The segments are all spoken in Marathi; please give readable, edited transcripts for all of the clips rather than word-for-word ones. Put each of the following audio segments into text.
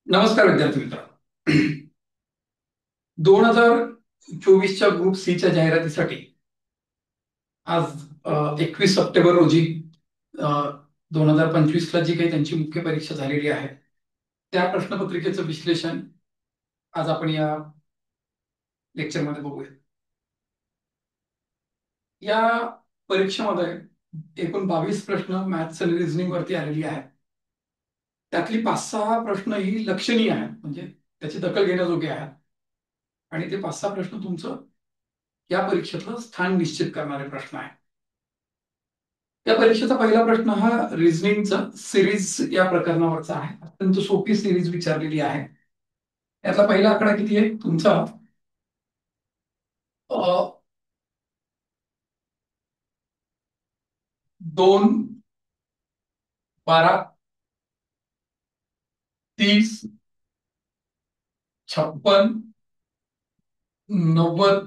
नमस्कार विद्यार्थी मित्रांनो. 2024च्या ग्रुप सी च्या जाहिरातीसाठी आज 21 सप्टेंबर रोजी 2025ला जी काही त्यांची मुख्य परीक्षा झालेली आहे त्या प्रश्नपत्रिकेचं विश्लेषण आज आपण या लेक्चरमध्ये बघूया. या परीक्षेमध्ये एकूण 22 प्रश्न मॅथ्स आणि रिझनिंग वरती आलेली आहेत. त्यातली 5-6 प्रश्न ही लक्षणीय आहेत, म्हणजे त्याची दखल घेण्याजोगे आहेत, आणि ते 5-6 प्रश्न तुमचं या परीक्षेतलं स्थान निश्चित करणारे प्रश्न आहेत. या परीक्षेचा पहिला प्रश्न हा रिझनिंगचा सिरीज या प्रकरणावरचा आहे. अत्यंत सोपी सिरीज विचारलेली आहे. यातला पहिला आकडा किती आहे तुमचा? 2, 12, 30, 56, 90.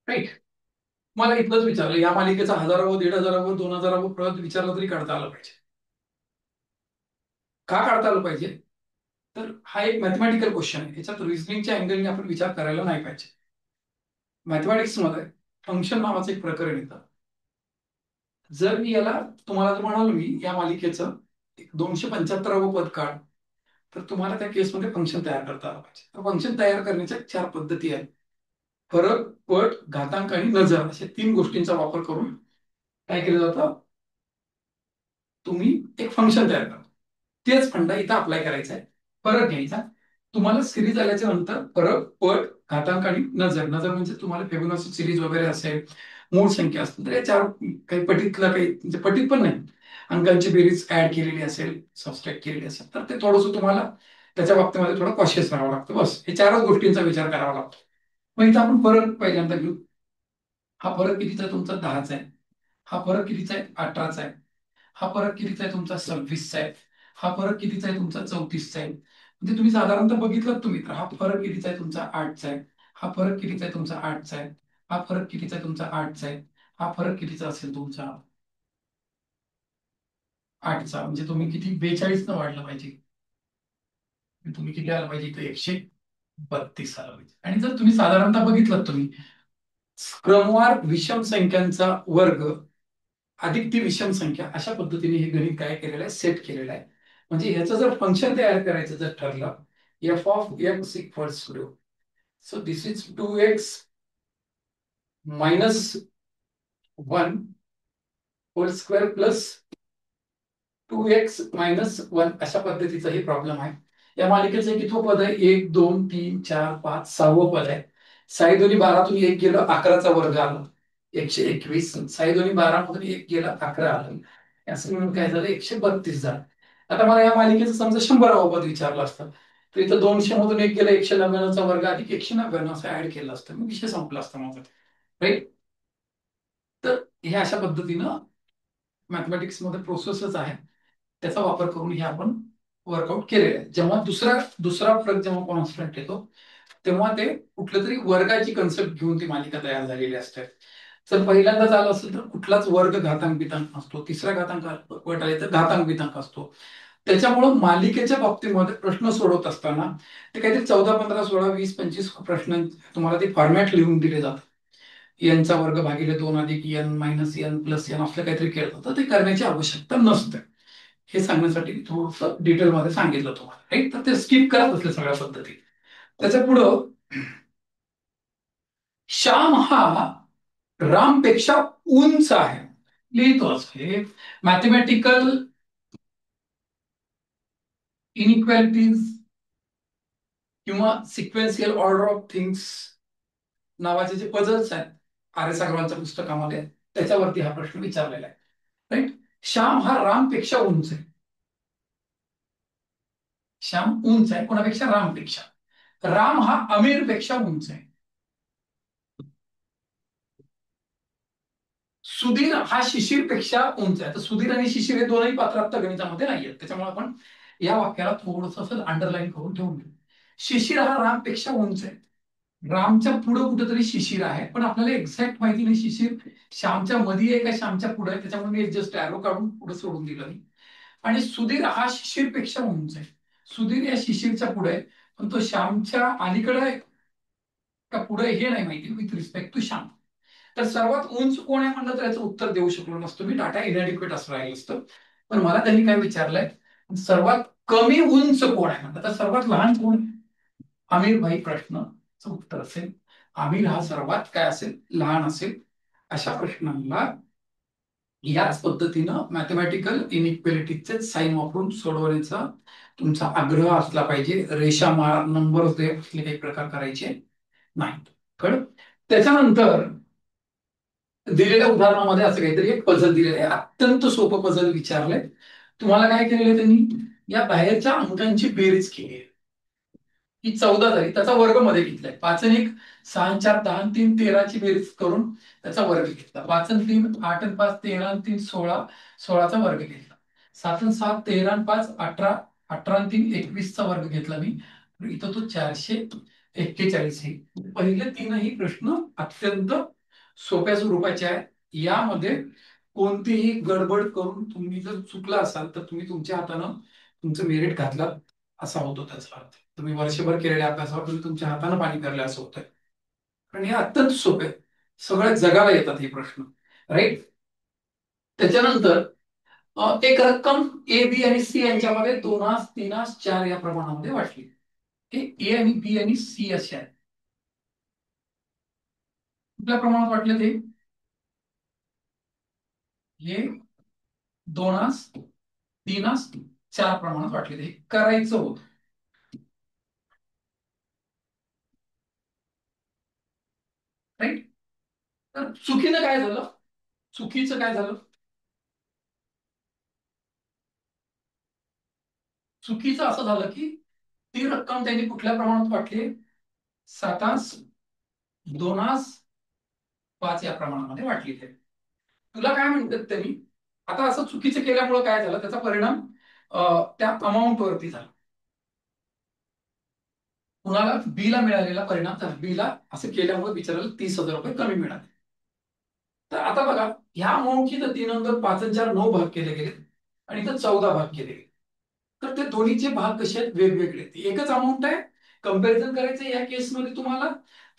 राईट. मला इथलंच विचारलं, या मालिकेचा हजारावं, 1,500, 2,000 परत विचारलं तरी काढता आलं पाहिजे. का काढता आलं पाहिजे? तर हा एक मॅथमॅटिकल क्वेश्चन आहे. याच्यात रिझनिंगच्या अँगलने आपण विचार करायला नाही पाहिजे. मॅथमॅटिक्स मध्ये फंक्शन नावाचं एक प्रकरण येतं. जर मी याला तुम्हाला जर म्हणालो मी या मालिकेचं 275वं पद काढ, तर तुम्हाला त्या केसमध्ये फंक्शन तयार करता आलं पाहिजे. तर फंक्शन तयार करण्याच्या 4 पद्धती आहेत: फरक, पट, घातांक आणि नजर, अशा 3 गोष्टींचा वापर करून काय केलं जातं, तुम्ही एक फंक्शन तयार करता. तेच फंडा इथं अप्लाय करायचा आहे. फरक घ्यायचा. तुम्हाला सिरीज आल्याच्या नंतर फरक, पट, घातांक आणि नजर. नजर म्हणजे तुम्हाला फिबोनाची सिरीज वगैरे असेल, मूळ संख्या असतील, तर या 4 काही पटीतला काही, म्हणजे पटीत पण नाही, अंकांची बेरीज ऍड केलेली असेल, सबस्ट्रॅक्ट केलेली असेल, तर ते थोडंसं तुम्हाला त्याच्या बाबतीमध्ये थोडं कॉशियस राहावं लागतं. बस हे 4च गोष्टींचा विचार करावा लागतो. मग इथं आपण फरक पहिल्यांदा घेऊ. हा फरक कितीचा आहे तुमचा? 10चा आहे. हा फरक कितीचा आहे? 18चा आहे. हा फरक कितीचा आहे तुमचा? 26चा आहे. हा फरक कितीचा आहे तुमचा? 34चा आहे. म्हणजे तुम्ही साधारणतः बघितलं तुम्ही, तर हा फरक कितीचा आहे तुमचा? 8चा आहे. हा फरक कितीचा आहे तुमचा? 8चा आहे. हा फरक कितीचा आहे तुमचा? 8चा आहे. हा फरक कितीचा असेल तुमचा? 8चा. म्हणजे तुम्ही किती? 42 न वाढलं पाहिजे. तुम्ही किती आलं पाहिजे? इथं 132 आलं पाहिजे. आणि जर तुम्ही साधारणतः बघितलं तुम्ही, क्रमवार विषम संख्यांचा वर्ग अधिक ती विषम संख्या, अशा पद्धतीने हे गणित काय केलेलं आहे? सेट केलेलं आहे. म्हणजे ह्याचं जर फंक्शन तयार करायचं जर ठरलं, F of X equals to, so this is 2x minus 1 whole square plus 2x-1, अशा पद्धतीचा ही प्रॉब्लेम आहे. या मालिकेचं कितवं पद आहे? 1, 2, 3, 4, 5, 6वं पद आहे. 6 दोन्ही 12तून 1 गेलं, 11चा वर्ग आला, 121. 6 दोन्ही 12 मधून 1 गेलं, 11 आलं. असं म्हणून काय झालं? 132 झालं. आता मला या मालिकेचं समजा 100वं पद विचारलं असतं, तर इथं 200 मधून 1 गेलं, 199चा वर्ग अधिक 199 असं ऍड केलं असतं, मग विषय संपला असता माझा. राईट. तर हे अशा पद्धतीनं मॅथमॅटिक्स मध्ये प्रोसेसच आहे, त्याचा वापर करून हे आपण वर्कआउट केलेलं आहे. जेव्हा दुसरा दुसरा फरक जेव्हा कॉन्स्टंट येतो, तेव्हा ते कुठल्या तरी वर्गाची कन्सेप्ट घेऊन ती मालिका तयार झालेली असते. जर पहिल्यांदा झालं असेल तर कुठलाच वर्ग घातांक बितांक असतो, तिसरा घातांक पट आले तर घातांक बितांक असतो. त्याच्यामुळं मालिकेच्या बाबतीमध्ये प्रश्न सोडवत असताना ते काहीतरी 14, 15, 16, 20, 25 प्रश्न तुम्हाला ते फॉर्मॅट लिहून दिले जातात. एनचा वर्ग भागिले 2 अधिक N minus N plus N असलं काहीतरी केलं तर ते करण्याची आवश्यकता नसते. हे सांगण्यासाठी थोडंसं डिटेलमध्ये सांगितलं तुम्हाला. राईट. तर ते स्किप करत असले सगळ्या पद्धती. त्याच्या पुढं श्याम हा रामपेक्षा उंच आहे. लिहितोच हे मॅथमॅटिकल इनइक्वॅलिटीज किंवा सिक्वेन्शियल ऑर्डर ऑफ थिंग्स नावाचे जे पझल्स आहेत आर एस अग्रवालच्या पुस्तकामध्ये, त्याच्यावरती हा प्रश्न विचारलेला आहे. राईट. श्याम हा रामपेक्षा उंच आहे. श्याम उंच आहे कोणापेक्षा? रामपेक्षा. राम हा आमिरपेक्षा उंच आहे. सुधीर हा शिशिरपेक्षा उंच आहे. तर सुधीर आणि शिशिर हे दोनही पात्र आता गणितामध्ये नाही आहेत, त्याच्यामुळे आपण या वाक्याला थोडंसं असं अंडरलाईन करून ठेवून घेऊ. शिशिर हा रामपेक्षा उंच आहे. रामच्या पुढे कुठेतरी शिशिर आहे, पण आपल्याला एक्झॅक्ट माहिती नाही शिशिर श्यामच्या मध्ये आहे का श्यामच्या पुढे आहे, त्याच्यामुळे मी जस्ट एरो काढून पुढे सोडून दिलं. आणि सुधीर हा शिशिरपेक्षा उंच आहे. सुधीर या शिशिरच्या पुढे आहे, पण तो श्यामच्या अलीकडे आहे का पुढे हे नाही माहिती विथ रिस्पेक्ट टू श्याम. तर सर्वात उंच कोण आहे म्हणलं तर याचं उत्तर देऊ शकलो नसतो मी, डाटा इनॅडिक्वेट असं राहिलं असतं. पण मला त्यांनी काय विचारलंय, सर्वात कमी उंच कोण आहे म्हणलं तर सर्वात लहान कोण आहे? आमिर भाई प्रश्नाचं उत्तर असेल आमिर हा सर्वात काय असेल, लहान असेल. अशा प्रश्नांना याच पद्धतीनं मॅथमॅटिकल इनइक्वेलिटीचे साईन वापरून सोडवण्याचा तुमचा आग्रह असला पाहिजे. रेषा माळा नंबर असले काही प्रकार करायचे नाहीत. कळलं? त्याच्यानंतर दिलेल्या उदाहरणामध्ये असं काहीतरी एक पझल दिलेलं आहे, अत्यंत सोपं पझल विचारलंय. तुम्हाला काय केलेलं आहे त्यांनी, या बाहेरच्या अंकांची बेरीज केली आहे. ही 14 झाली, त्याचा वर्ग मध्ये घेतलाय. 5 आणि 1 6 आणि 4 10 आणि 3 13ची बेरीज करून त्याचा वर्ग घेतला. 5 आणि 3 8 आणि 5 13 आणि 3 16 16चा वर्ग घेतला. 7 आणि 7 13 आणि 5 18 18 आणि 3 21चा वर्ग घेतला मी. इथं तो 441 आहे. पहिले तीनही प्रश्न अत्यंत सोप्या स्वरूपाचे आहेत. यामध्ये कोणतीही गडबड करून तुम्ही जर चुकला असाल तर तुम्ही तुमच्या हातानं तुमचं मेरिट घातलं असा होतो त्याचा अर्थ. तुम्ही वर्षभर केलेल्या अभ्यासावर तुम्ही तुमच्या हाताने पाणी फिरले असं होतंय. कारण हे अत्यंत सोपे, सगळ्या जगाला येतात हे प्रश्न. राईट? त्याच्यानंतर एक रक्कम ए बी आणि सी यांच्यामध्ये 2 3 4 या प्रमाणामध्ये वाटली. हे ए आणि बी आणि सी असे आहेत. कुठल्या प्रमाणात वाटले ते? हे 2 3 4 प्रमाणात वाटले ते करायचं होतं. राईट? तर चुकीनं काय झालं, चुकीचं काय झालं, चुकीचं असं झालं की ती रक्कम त्यांनी कुठल्या प्रमाणात वाटली, 7 2 5 या प्रमाणामध्ये वाटली ते. तुला काय म्हणतात त्यांनी, आता असं चुकीचं केल्यामुळे काय झालं, त्याचा परिणाम त्या अमाऊंट वरती झाला. कुणाला बीला मिळालेला परिणाम झाला, बीला असं केल्यामुळे बिचाराला 30,000 रुपये कमी मिळाले. तर आता बघा, ह्या अमाऊंटची तर 3 नंतर 5 आणि 4 9 भाग केले गेले आणि इथं 14 भाग केले गेले. तर ते दोन्हीचे भाग कसे आहेत, वेगवेगळे. एकच अमाऊंट आहे. कंपॅरिझन करायचं या केसमध्ये तुम्हाला,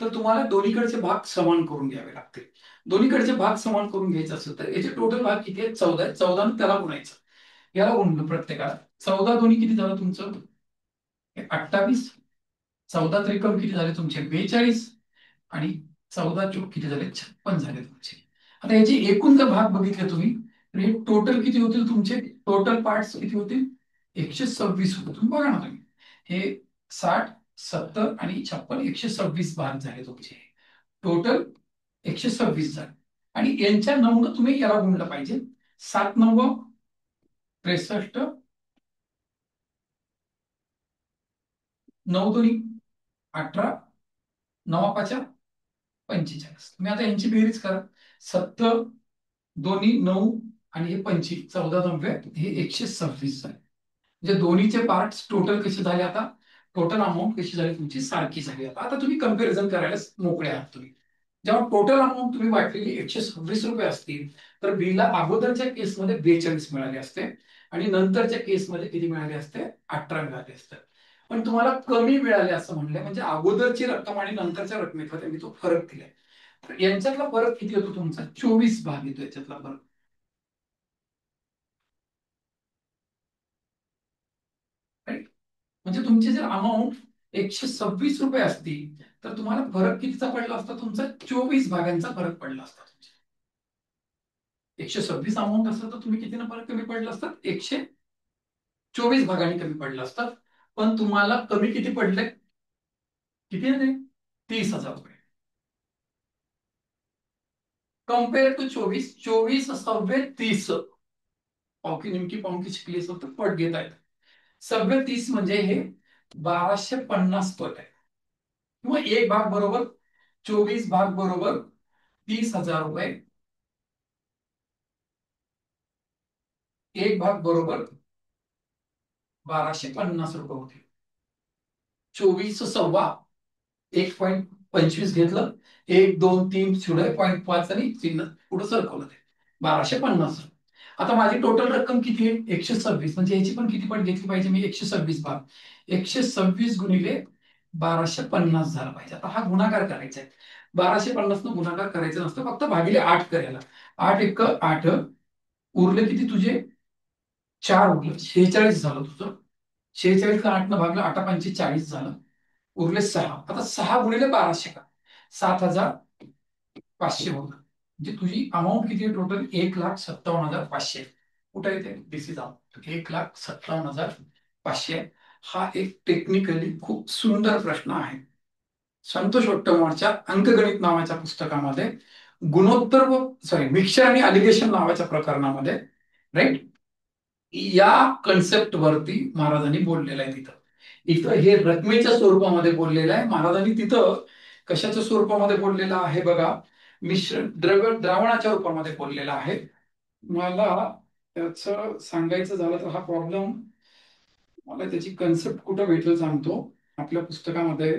तर तुम्हाला दोन्हीकडचे भाग समान करून घ्यावे लागतील. दोन्हीकडचे भाग समान करून घ्यायचे असेल तर याचे टोटल भाग किती आहेत, 14 आहेत. 14 त्याला गुणायचं, याला गुणलं प्रत्येकाला. 14 दोन्ही किती झालं तुमचं, 28. 14 त्रिकोण किती झाले तुमचे, 42. आणि 14 चोक किती झाले, 56 झाले तुमचे. आता याचे एकूण जर भाग बघितले तुम्ही तर हे टोटल किती होतील तुमचे, टोटल पार्ट्स किती होतील, 126 होतील. तुम्ही बघा ना तुम्ही, हे 60 70 आणि 56 126 भाग झाले तुमचे. टोटल 126 झाले. आणि यांच्या 9 तुम्ही याला गुणलं पाहिजे. 7 9 63, 9 2 18, 9 5 45. तुम्ही आता यांची बेरीज करा. 70 दोन्ही 9 आणि हे 25 14 9 हे 126 झाले. म्हणजे दोन्हीचे पार्ट्स टोटल कसे झाले, आता टोटल अमाऊंट कशी झाली तुमची, सारखी झाली. आता तुम्ही कंपॅरिझन करायला मोकळे आहात तुम्ही. जेव्हा टोटल अमाऊंट तुम्ही वाटलेली 126 रुपये असतील तर बीला अगोदरच्या केसमध्ये 42 मिळाले असते आणि नंतरच्या केसमध्ये किती मिळाले असते, 18 मिळाले असते. पण तुम्हाला कमी मिळाले असं म्हणले, म्हणजे अगोदरची रक्कम आणि नंतरच्या रकमेमध्ये मी तो फरक दिलाय. तर यांच्यातला फरक किती होतो तुमचा, 24 भाग येतो याच्यातला फरक. राईट? म्हणजे तुमची जर अमाऊंट 126 रुपये असती तर तुम्हाला फरक कितीचा पडला असता तुमचा, 24 भागांचा फरक पडला असता तुमच्या. 126 अमाऊंट असतं तर तुम्ही कितीनं फरक कमी पडला असतात, 124 भागांनी कमी पडला असतात. पण तुम्हाला कमी किती पडले, किती आहे ते, 30,000 रुपये. Compare to 24, 24 सव्वे 30. पावकी नेमकी पावकी शिकली असेल तर पट घेता येत. सव्वे 30 म्हणजे हे 1250 पट आहे. किंवा एक भाग बरोबर 24 भाग बरोबर 30,000 रुपये. एक भाग बरोबर 1250 रुपये होते. 24 सव्वा 1.25 घेतलं, 1 2 3 0.5 आणि चिन्ह पुढे सरकवलं, ते 1250. आता माझी टोटल रक्कम किती आहे? 126. म्हणजे याची पण किती पट घेतली पाहिजे मी? 126 भाग 126 गुणिले 1250 झाला पाहिजे. आता हा गुणाकार करायचा आहे. 1250 न गुणाकार करायचं नसतं, फक्त भागिले 8 करायला. 8 एक 8, उरले किती तुझे? 4 उरले. 46 झालं तुझं. 46 का 8 न भागलं, 8 पंचे 40 झालं. उरले 6. आता 6 गुणिले 1200 का? 7500 होतं. म्हणजे तुझी अमाऊंट किती आहे टोटल? 1,57,500. कुठे येते? दिस इज आउट. 1,57,500. हा एक टेक्निकली खूप सुंदर प्रश्न आहे. संतोष वट्टमोरच्या अंकगणित नावाच्या पुस्तकामध्ये गुणोत्तर व सॉरी मिक्सचर आणि अलिगेशन नावाच्या प्रकरणामध्ये, राईट, या कन्सेप्ट वरती महाराजांनी बोललेलं आहे. तिथं इथं हे रकमेच्या स्वरूपामध्ये बोललेलं आहे महाराजांनी. तिथं कशाच्या स्वरूपामध्ये बोललेलं आहे बघा? मिश्र द्रावणाच्या रूपामध्ये बोललेला आहे. मला त्याच सांगायचं झालं तर हा प्रॉब्लेम, मला त्याची कन्सेप्ट कुठं भेटेल सांगतो. आपल्या पुस्तकामध्ये,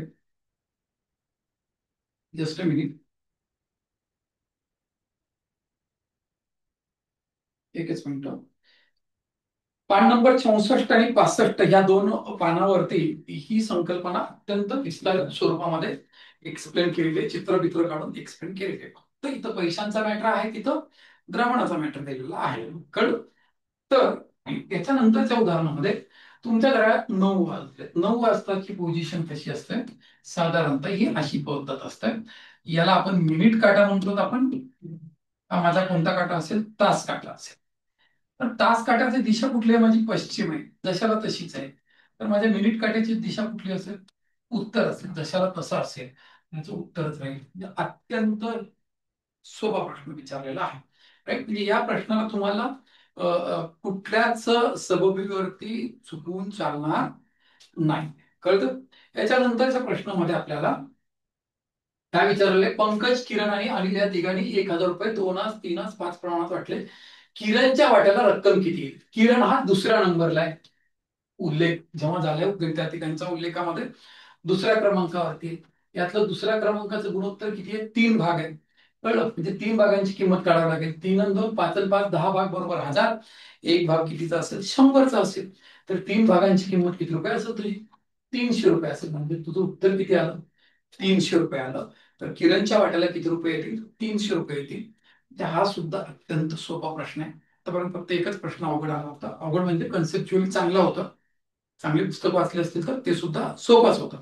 जस्ट अ मिनिट, एकच मिनिट. पान नंबर 64 आणि 65 या दोन पानावरती ही संकल्पना अत्यंत विस्तारित स्वरूपामध्ये एक्सप्लेन केलेली आहे. चित्र काढून एक्सप्लेन केलेली आहे. फक्त इथं पैशांचा मॅटर आहे, तिथं द्रावणाचा मॅटर दिलेला आहे. कळलं? तर त्याच्यानंतरच्या उदाहरणामध्ये तुमच्या घरात 9 वाजले. 9 वाजताची पोझिशन कशी असते? साधारणतः ही अशी पद्धत असते. याला आपण मिनिट काटा म्हणतो. आपण, हा माझा कोणता काटा असेल? तास काटा असेल. तर तास काट्याची दिशा कुठली आहे? माझी पश्चिम आहे, जशाला तशीच आहे. तर माझ्या मिनिट काट्याची दिशा कुठली असेल? उत्तर असेल, जशाला तसा असेल त्याचं उत्तरच राहील. म्हणजे अत्यंत सोपा प्रश्न विचारलेला आहे, राईट. म्हणजे या प्रश्नाला तुम्हाला कुठल्याच सबबीवरती चुकवून चालणार नाही. कळतं? याच्यानंतरच्या प्रश्नामध्ये आपल्याला काय विचारले? पंकज, किरण आणि अनिल या तिघांनी 1,000 रुपये 2 आस 3 आस 5 प्रमाणात वाटले. किरणच्या वाट्याला रक्कम किती येईल? किरण हा दुसऱ्या नंबरला आहे. उल्लेख जेव्हा झाला विद्यार्थ्यांच्या उल्लेखामध्ये दुसऱ्या क्रमांकावरती, यातलं दुसऱ्या क्रमांकाचं गुणोत्तर किती आहे? 3 भाग आहे. कळलं? म्हणजे 3 भागांची किंमत काढावी लागेल. 3 आणि 2 5 आणि 5 10 भाग बरोबर 1000. एक भाग कितीचा असेल? 100चा असेल. तर 3 भागांची किंमत किती रुपये असेल तुझी? 300 रुपये असेल. म्हणजे तुझं उत्तर किती आलं? 300 रुपये आलं. तर किरणच्या वाट्याला किती रुपये येतील? 300 रुपये येतील. म्हणजे हा सुद्धा अत्यंत सोपा प्रश्न आहे. आतापर्यंत फक्त एकच प्रश्न अवघड आला होता. अवघड म्हणजे कन्सेप्च्युअली चांगला होता. चांगली पुस्तक वाचली असतील तर ते सुद्धा सोपाच होतं.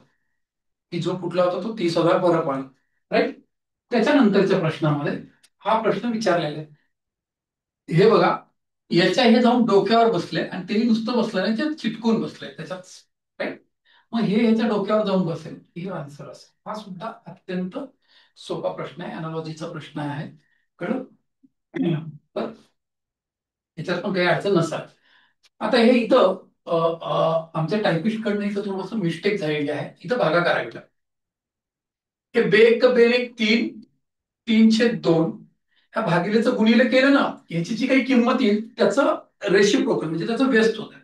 की जो कुठला होता तो 30,000 परत आला, राईट. त्याच्यानंतरच्या प्रश्नामध्ये हा प्रश्न विचारलेला आहे. हे बघा, याच्या हे जाऊन डोक्यावर बसले आणि ते नुसतं बसलं नाही, त्याच्यात चिटकून बसले त्याच्यात, राईट. मग हे ह्याच्या डोक्यावर जाऊन बसेल, ही आन्सर असेल. हा सुद्धा अत्यंत सोपा प्रश्न आहे, अनालॉजीचा प्रश्न आहे. कळलं? तर याच्यात पण काही अडचण नसाल. आता हे इथं आमच्या टायपिस्ट कडनं इथं थोडंसं मिस्टेक झालेली आहे. इथं भागाकार आहे. हे बेक बेरीक 3 302 ह्या भागिलेचं गुणिले केलं ना, याची जी काही किंमत येईल त्याचं रेशिप्रोकल म्हणजे त्याचं व्यस्त होतं.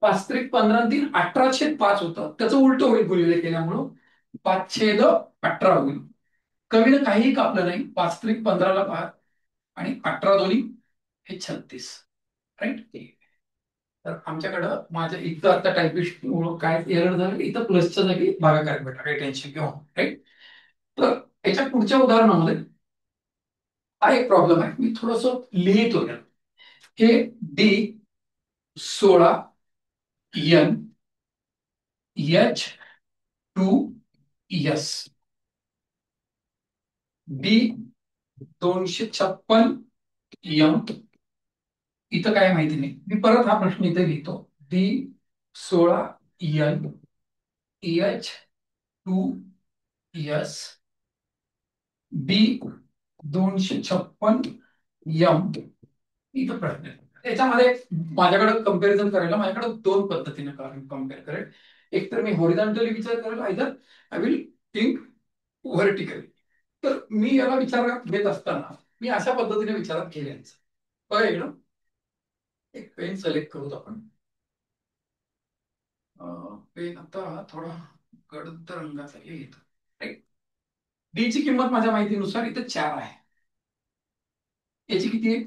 5 3 15 3 18/5 होतं, त्याचं उलट होईल गुणिले केल्यामुळं. 5/18 होईल. कवीनं काहीही कापलं नाही. 5 3 15ला 5 आणि 18 दोन्ही हे 36, राईट. तर आमच्याकडं माझ्या इथं आता टायपिस्ट काय एरर झालं, इथं प्लसच्या जागी भागाकार भेटा, काही टेन्शन घेऊ, राईट. तर याच्या पुढच्या उदाहरणामध्ये हा एक प्रॉब्लेम आहे. मी थोडस लिहितो. हे D16 N H2S D256 M. इथं काय माहिती नाही. मी परत हा प्रश्न इथे लिहितो. D16 N H2S B256 M. इथं प्रश्न आहे. त्याच्यामध्ये माझ्याकडे कम्पॅरिझन करायला माझ्याकडे दोन पद्धतीने कम्पेअर करेल. एक तर मी हॉरिझॉन्टली विचार करेल, either I will think vertically. तर मी याला विचारात घेत असताना मी अशा पद्धतीने विचारात घेण्याचं. बघा इकडं एक पेन सिलेक्ट करूत आपण. पेन आता थोडा गडद रंगाचा येतो. डी ची किंमत माझ्या माहितीनुसार इथं 4 आहे. याची किती आहे?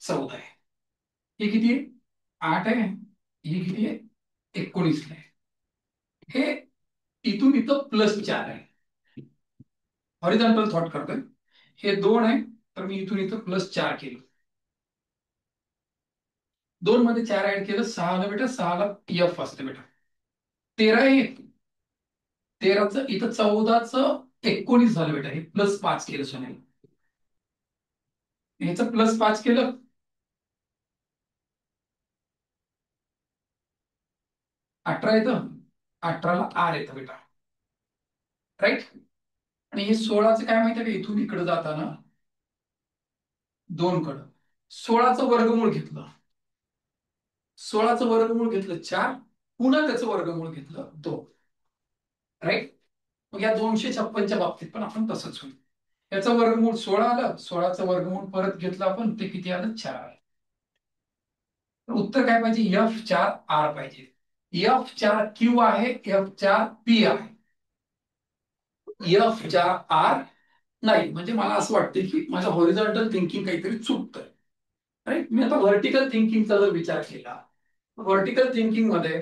14 आहे. हे किती आहे? 8 आहे. हे किती आहे? 19 आहे. हे इथून इथं +4 आहे. हॉरिझॉन्टल थॉट करतोय. हे 2 आहे, तर मी इथून इथं +4 केलं. 2 मध्ये 4 ऍड केलं, 6 आलं बेटा. 6 ला एफ असते बेटा. 13 आहे. 13चं इथं 14चं 19 झालं बेटा. हे +5 केलं सोन्याने. ह्याचं +5 केलं. 18 येतं. 18ला आर येतं बेटा. राईट. आणि हे 16चं काय माहिती आहे का? इथून इकडे जाताना 2 कडं 16चं वर्गमूळ घेतलं. 16चं वर्गमूळ घेतलं 4. पुन्हा त्याचं वर्गमूळ घेतलं 2. राईट. मग या 256च्या बाबतीत पण आपण तसंच होईल. याचं वर्गमूळ 16 आलं. 16चं वर्गमूळ परत घेतलं आपण, ते किती आलं? 4 आलं. तर उत्तर काय पाहिजे? F4R पाहिजे. F4Q आहे, F4P आहे. F4R नाही. म्हणजे मला असं वाटतं की माझं हॉरिझॉन्टल थिंकिंग काहीतरी चुकतंय. राईट. मी आता व्हर्टिकल थिंकिंगचा जर विचार केला, व्हर्टिकल थिंकिंग मध्ये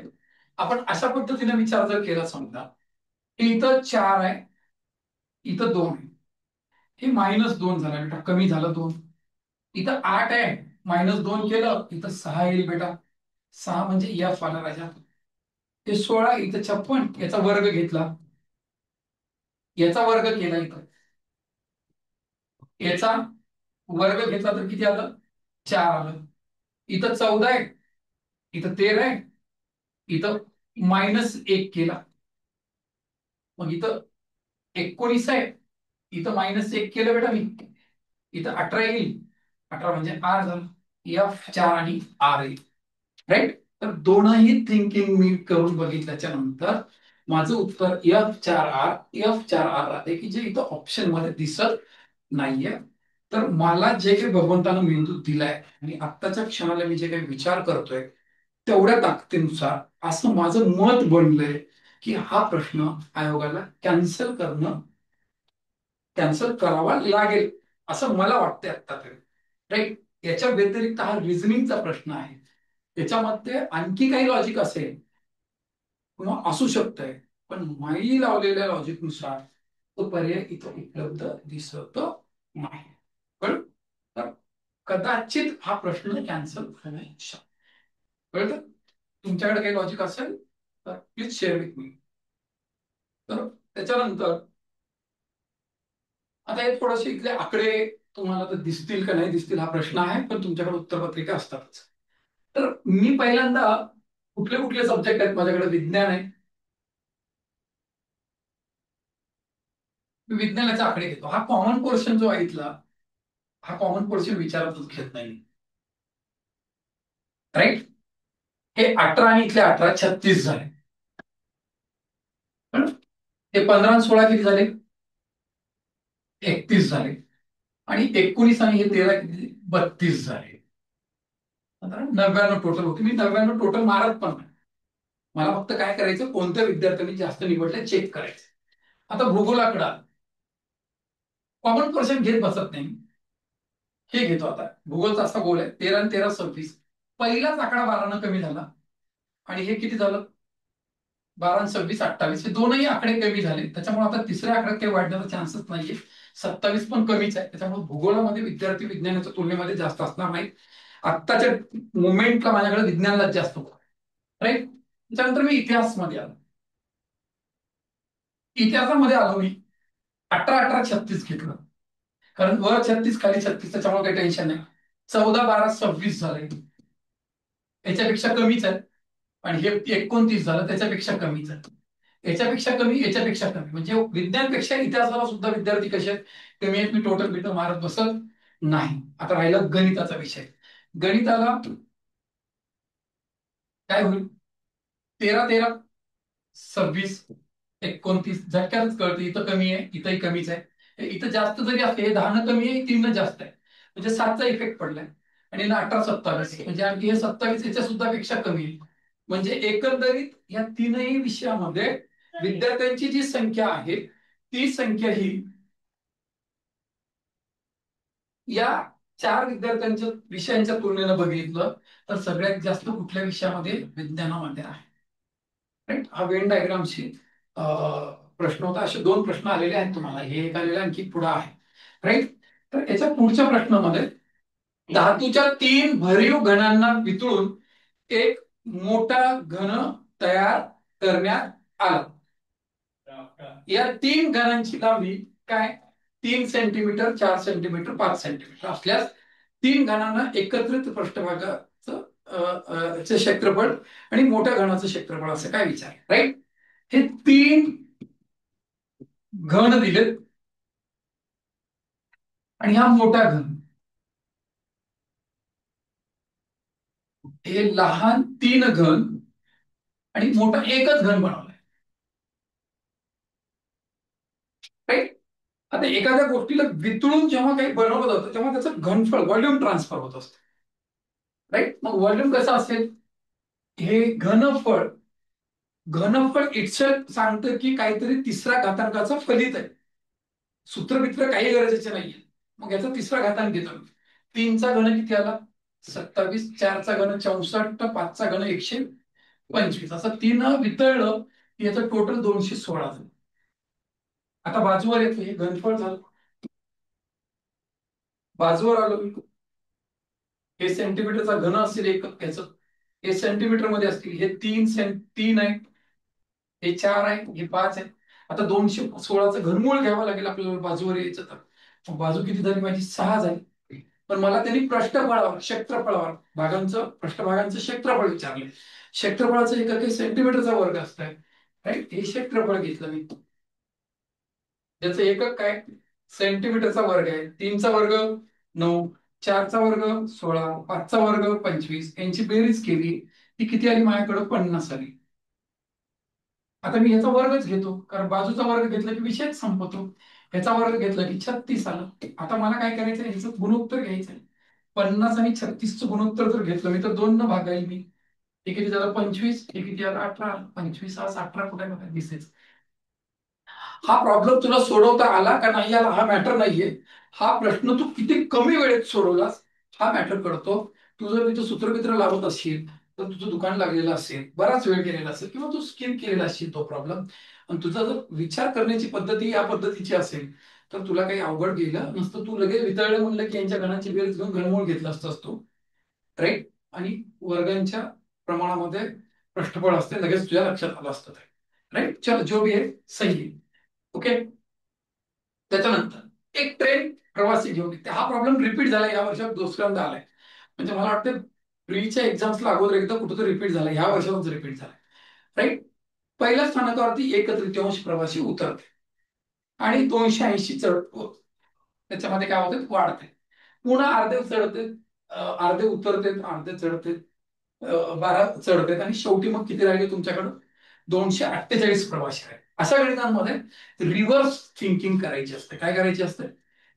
आपण अशा पद्धतीने विचार जर केला, समजा इथं 4 आहे, इथं 2 आहे. हे -2 झालं बेटा, कमी झालं 2. इथं 8 आहे, -2 केलं, इथं 6 येईल बेटा. 6 म्हणजे एफ आला राजा. हे 16, इथं 56, याचा वर्ग घेतला, याचा वर्ग केला, इथं याचा वर्ग घेतला तर किती आलं? 4 आलं. इथं 14 आहे, इथं 13 आहे, इथं -1 केला, मग इथं 19 आहे, इथं -1 केलं बेटा मी, इथं 18 येईल. 18 म्हणजे आर झालं. F4 आणि आर येईल. राईट. तर दोनही थिंकिंग मी करून बघितल्याच्या नंतर माझं उत्तर F4R राहते, की जे इथं ऑप्शन मध्ये दिसत नाहीये. तर मला जे काही भगवंतानं मेंदू दिलाय आणि आत्ताच्या क्षणाला मी जे काही विचार करतोय, तेवढ्या ताकदीनुसार असं माझं मत बनलंय की हा प्रश्न आयोगाला कॅन्सल करावा लागेल, असं मला वाटतंय आत्ता तरी. राईट. याच्या व्यतिरिक्त हा रिझनिंगचा प्रश्न आहे. याच्यामध्ये आणखी काही लॉजिक असेल किंवा असू शकतंय, पण माई लावलेल्या लॉजिकनुसार तो पर्याय इथं उपलब्ध दिसत नाही. पण तर कदाचित हा प्रश्न कॅन्सल होऊ शकतो. कळतं? तुमच्याकडे काही लॉजिक असेल तर प्लीज शेअर विथ मी. तर त्याच्यानंतर आता हे थोडेसे इथले आकडे तुम्हाला तर दिसतील का नाही दिसतील हा प्रश्न आहे, पण तुमच्याकडे उत्तरपत्रिका असतातच. तर मी पहिल्यांदा कुठले कुठले सब्जेक्ट आहेत माझ्याकडे? विज्ञान आहे. मी विज्ञानाचे आकडे घेतो. हा कॉमन पोर्शन जो आहे इथला, हा कॉमन पोर्शन विचारातच घेत नाही. राईट. हे 18 आणि इथले 18 36 झाले. हे 15 आणि 16 किती झाले? 31 झाले. आणि 19 आणि हे 13 किती? 32 झाले. 99 टोटल होते. मी 99 टोटल मारत पण नाही. मला फक्त काय करायचं, कोणत्या विद्यार्थ्यांनी जास्त निवडले चेक करायचं. आता भूगोलाकडे कॉमन पोर्शन घेत बसत नाही. हे घेतो आता. भूगोलचा असा गोल आहे, 13 आणि 13 26. पहिलाच आकडा 12 कमी झाला. आणि हे किती झालं? 12 आणि 26 28. हे दोनही आकडे कमी झाले. त्याच्यामुळे आता तिसऱ्या आकड्यात काही वाढण्याचा चान्सच नाहीये. 27 पण कमीच आहे. त्याच्यामुळे भूगोलामध्ये विद्यार्थी विज्ञानाच्या तुलनेमध्ये जास्त असणार नाहीत. आत्ताच्या मुवमेंटला माझ्याकडे विज्ञानालाच जास्त होतं. राईट. त्याच्यानंतर मी इतिहासमध्ये आलो. इतिहासामध्ये आलो मी 18 18 36 घेतलं. कारण वर 36 खाली 36, त्याच्यामुळे काही टेन्शन नाही. 14 12 26 झाले. याच्यापेक्षा कमीच आहे. आणि हे 29 झालं, त्याच्यापेक्षा कमीच आहे. याच्यापेक्षा कमी, याच्यापेक्षा कमी. म्हणजे विज्ञानपेक्षा इतिहासाला सुद्धा विद्यार्थी कसे आहेत? कमी आहेत. मी टोटल बिटं मारत बसत नाही. आता राहिला गणिताचा विषय. गणिताला काय होईल? 13 13 26 29. झटक्यातच कळतं इथं कमी आहे, इथंही कमीच आहे. इथं जास्त जरी असते, हे 10 न कमी आहे, 3 न जास्त आहे, म्हणजे 7चा इफेक्ट पडलाय. आणि ना 18 27 म्हणजे आणखी हे 27 याच्या सुद्धा पेक्षा कमी आहे. म्हणजे एकंदरीत या तीनही विषयामध्ये विद्यार्थ्यांची जी संख्या आहे, ती संख्या ही या चार विद्यार्थ्यांच्या विषयांच्या तुलनेनं बघितलं तर सगळ्यात जास्त कुठल्या विषयामध्ये विज्ञानामध्ये आहे. राईट. हा वेन डायग्रामशी प्रश्न होता. असे दोन प्रश्न आलेले आहेत तुम्हाला, हे एक आलेले आणखी पुढे आहे. राईट. तर याच्या पुढच्या प्रश्नामध्ये धातूच्या तीन भरीव घनांना वितळून एक मोठा घन तयार करण्यात आला. या तीन घनांची लांबी काय? 3 सेंटीमीटर, 4 सेंटीमीटर, 5 सेंटीमीटर असल्यास तीन घनांना एकत्रित पृष्ठभागाचं क्षेत्रफळ आणि मोठ्या घनाचं क्षेत्रफळ असं काय विचार. राईट. हे तीन घन दिलेत आणि हा मोठा घन, हे लहान तीन घन आणि मोठा एकच घन बनवलाय. राईट. आता एखाद्या गोष्टीला वितळून जेव्हा काही बनवलं जातं तेव्हा त्याचं घनफळ व्हॉल्यूम ट्रान्सफर होत असतं. राईट. मग व्हॉल्यूम कसं असेल? हे घनफळ, घनफळ इटसेल्फ सांगतं की काहीतरी तिसऱ्या घातांकाचं फलित आहे. सूत्रमित्र काही गरजेचे नाहीये. मग याचा तिसरा घातांक घेतो मी. 3चा घन किती आला? 27. 4चा घन 64. 5चा घन 125. असं 3 वितळलं की याचं टोटल 216 झालं. आता बाजूवर येतो, हे घनफळ झालं. बाजूवर आलो मी. हे सेंटीमीटरचा घन असेल एक याचं, हे सेंटीमीटर मध्ये असतील. हे 3 आहे, हे 4 आहे, हे 5 आहे. आता 216चं घनमूळ घ्यावं लागेल आपल्याला बाजूवर यायचं तर. मग बाजू किती झाली माझी? 6 झाली. पण मला त्यांनी पृष्ठफळावर, क्षेत्रफळावर, भागांचं पृष्ठभागांचं क्षेत्रफळ विचारले. क्षेत्रफळाचं एकक हे सेंटीमीटरचा वर्ग असतंय. राईट. हे क्षेत्रफळ घेतलं मी, त्याचं एकक काय? सेंटीमीटरचा वर्ग आहे. 3चा वर्ग 9, 4चा वर्ग 16, 5चा वर्ग 25, यांची बेरीज केली ती किती आली माझ्याकडे? 50 आली. आता मी ह्याचा वर्गच घेतो, कारण बाजूचा वर्ग घेतला की विषयच संपतो. ह्याचा वर्ग घेतला की 36 आलं. आता मला काय करायचं? ह्याचं गुणोत्तर घ्यायचं. 50 आणि 36चं गुणोत्तर जर घेतलं मी तर 2 न भागाईल मी. हे किती झालं? 25. हे किती आलं? 18. 25 18 कुठे बघा दिसेच. हा प्रॉब्लेम तुला सोडवता आला का नाही आला हा मॅटर नाहीये. हा प्रश्न तू किती कमी वेळेत सोडवलास हा मॅटर करतो. तू जर तिथं सूत्रमित्र लावत असशील तर तुझं दुकान लागलेलं असेल, बराच वेळ गेलेला असेल, किंवा तू स्किप केलेला असेल तो प्रॉब्लेम, आणि तुझा जर विचार करण्याची पद्धती या पद्धतीची असेल तर तुला काही अवघड गेलं नसतं. तू लगेच वितळलं म्हणलं की यांच्या गणाची बेरीज घेऊन घनमूळ घेतलं असतंस तू. राईट. आणि वर्गांच्या प्रमाणामध्ये पृष्ठफळ असते, लगेच तुझ्या लक्षात आलं असतं. राईट. चल जो भी आहे सही आहे. ओके. त्याच्यानंतर एक ट्रेन प्रवासी घेऊन येते. हा प्रॉब्लेम रिपीट झाला या वर्षात, दुसऱ्यांदा आलाय. म्हणजे मला वाटतं प्रीच्या एक्झाम्सला अगोदर एकदा कुठं रिपीट झाला, ह्या वर्षातच रिपीट झाला. राईट. पहिल्या स्थानकावरती 1 तृतीयांश प्रवासी उतरते आणि 280 त्याच्यामध्ये काय होते? वाढते. पुन्हा अर्धे चढते, अर्धे उतरते, अर्धे चढते, 12 चढते, आणि शेवटी मग किती राहिले तुमच्याकडं? 248 प्रवासी आहेत. अशा गणितांमध्ये रिव्हर्स थिंकिंग करायची असते. काय करायची असते?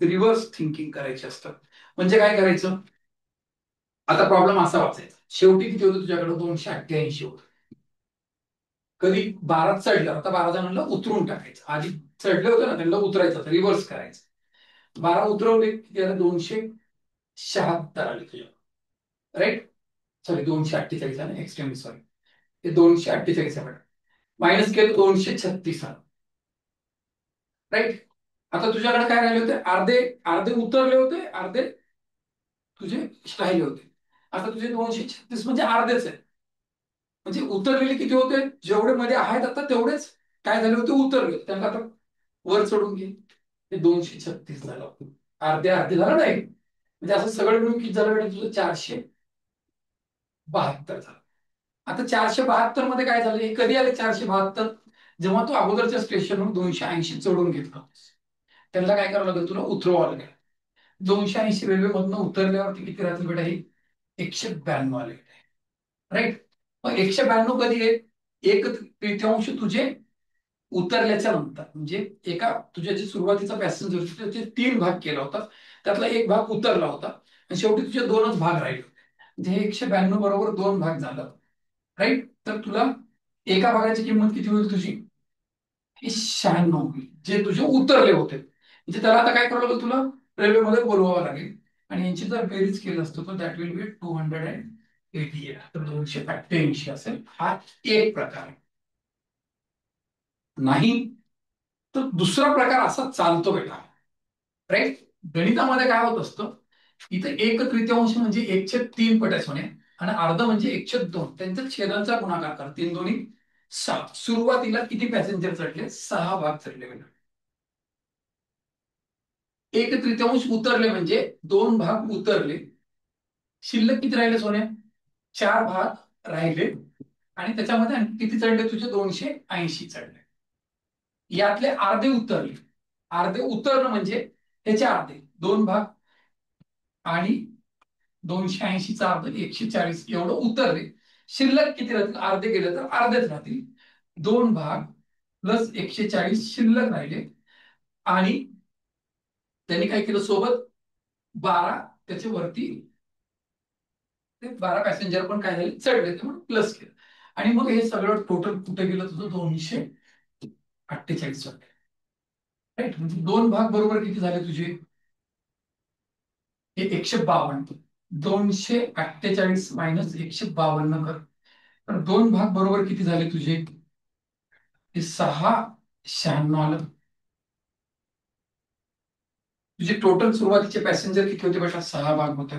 रिव्हर्स थिंकिंग करायची असतं. म्हणजे काय करायचं? आता प्रॉब्लेम असा वाचायचा, शेवटी किती होतं तुझ्याकडे? 288 होतं. कधी 12 चढलं, आता 12 जणांना उतरून टाकायचं. आधी चढले होते ना त्यांना उतरायचं, रिव्हर्स करायचं. 12 उतरवले की त्याला 276 आले तुझ्या. राईट. सॉरी 248 आहे, एक्स्ट्रीमली सॉरी. हे 248 आहे. मायनस केलं 236 आलं. राईट. आता तुझ्याकडे काय राहिले होते? अर्धे, अर्धे उतरले होते, अर्धे तुझे राहिले होते. आता तुझे 236 म्हणजे अर्धेच आहे. म्हणजे उतरलेले किती होते? जेवढे मध्ये आहेत आता तेवढेच काय झाले होते? उतरले. त्यांना आता वर चढून घे. ते 236 झालं. अर्धे अर्धे झालं नाही, म्हणजे असं सगळं मिळून किती झालं बेटा तुझं? 472 झालं. आता 472 मध्ये काय झालं? हे कधी आले 472? जेव्हा तू अगोदरच्या स्टेशनवर 280 चढून घेतलं, त्यांना काय करावं लागेल? तुला उतरवावं लागेल. 280 रेल्वे मधनं उतरल्यावरती किती राहतील बेटा? हे 192 आले. राईट. मग 192 कधी आहे? 1 तृतीयांश तुझे उतरल्याच्या नंतर, म्हणजे एका तुझ्या जे सुरुवातीचा पॅसेंजर होते त्याचे 3 भाग केला होता, त्यातला एक भाग उतरला होता आणि शेवटी तुझे 2च भाग राहिले होते. म्हणजे हे 192 बरोबर 2 भाग झालं. राईट. तर तुला एका भागाची किंमत किती होईल तुझी? हे 96 होईल, जे तुझे उतरले होते. म्हणजे त्याला आता काय करावं लागेल? तुला रेल्वेमध्ये बोलवावं लागेल. आणि यांची जर बेरीज केली असतो तर दॅट विल बी 288. तर 288 असेल. हा एक प्रकार आहे. नाही तर दुसरा प्रकार असा चालतो बेटा. राईट. गणितामध्ये काय होत असतं, इथे एक तृतीयांश म्हणजे 1/3 पट होणे आणि अर्ध म्हणजे 1/2. त्यांच्या छेदांचा गुणाकार कर. 3 दोन्ही 6. सुरुवातीला किती पॅसेंजर चढले? 6 भाग चढले बेटा. एक तृतीयांश उतरले म्हणजे 2 भाग उतरले. शिल्लक किती राहिले सोन्या? 4 भाग राहिले. आणि त्याच्यामध्ये आणखी किती चढले तुझे? 280 चढले. यातले अर्धे उतरले. अर्धे उतरणं म्हणजे ह्याचे अर्धे 2 भाग आणि 280चा अर्ध 140 एवढं उतरले. शिल्लक किती राहतील? अर्धे गेले तर अर्धेच राहतील. 2 भाग प्लस 140 शिल्लक राहिले. आणि त्यांनी काय केलं सोबत? 12 त्याच्या वरती ते 12 पॅसेंजर पण काय झाले? चढले. ते म्हणून प्लस केलं. आणि मग हे सगळं टोटल कुठे गेलं तुझं? 248 वाटते. राईट. म्हणजे 2 भाग बरोबर किती झाले तुझे? हे 152. 248 मायनस 152 कर. तर 2 भाग बरोबर किती झाले तुझे? हे 696 आलं. तुझे टोटल सुरुवातीचे पॅसेंजर किती होते बेटा? 6 भाग होते.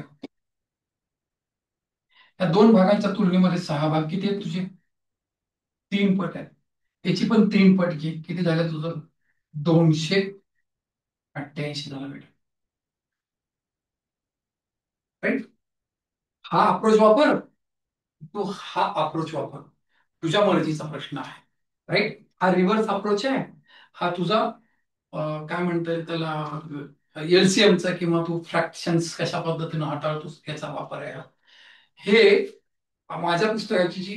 या 2 भागांच्या तुलनेमध्ये 6 भाग किती आहेत तुझे? 3 पट आहेत. याची पण 3 पट घे. किती झालं तुझं? 288 झालं बेटा. राईट. हा अप्रोच वापर. तो हा अप्रोच वापर. तुझ्या मर्जीचा प्रश्न आहे. राईट. हा रिव्हर्स अप्रोच आहे. हा तुझा काय म्हणता त्याला एलसीएमचा किंवा तू फ्रॅक्शन्स कशा पद्धतीने हाताळतोस याचा वापर आहे. हे माझ्या पुस्तकाची जी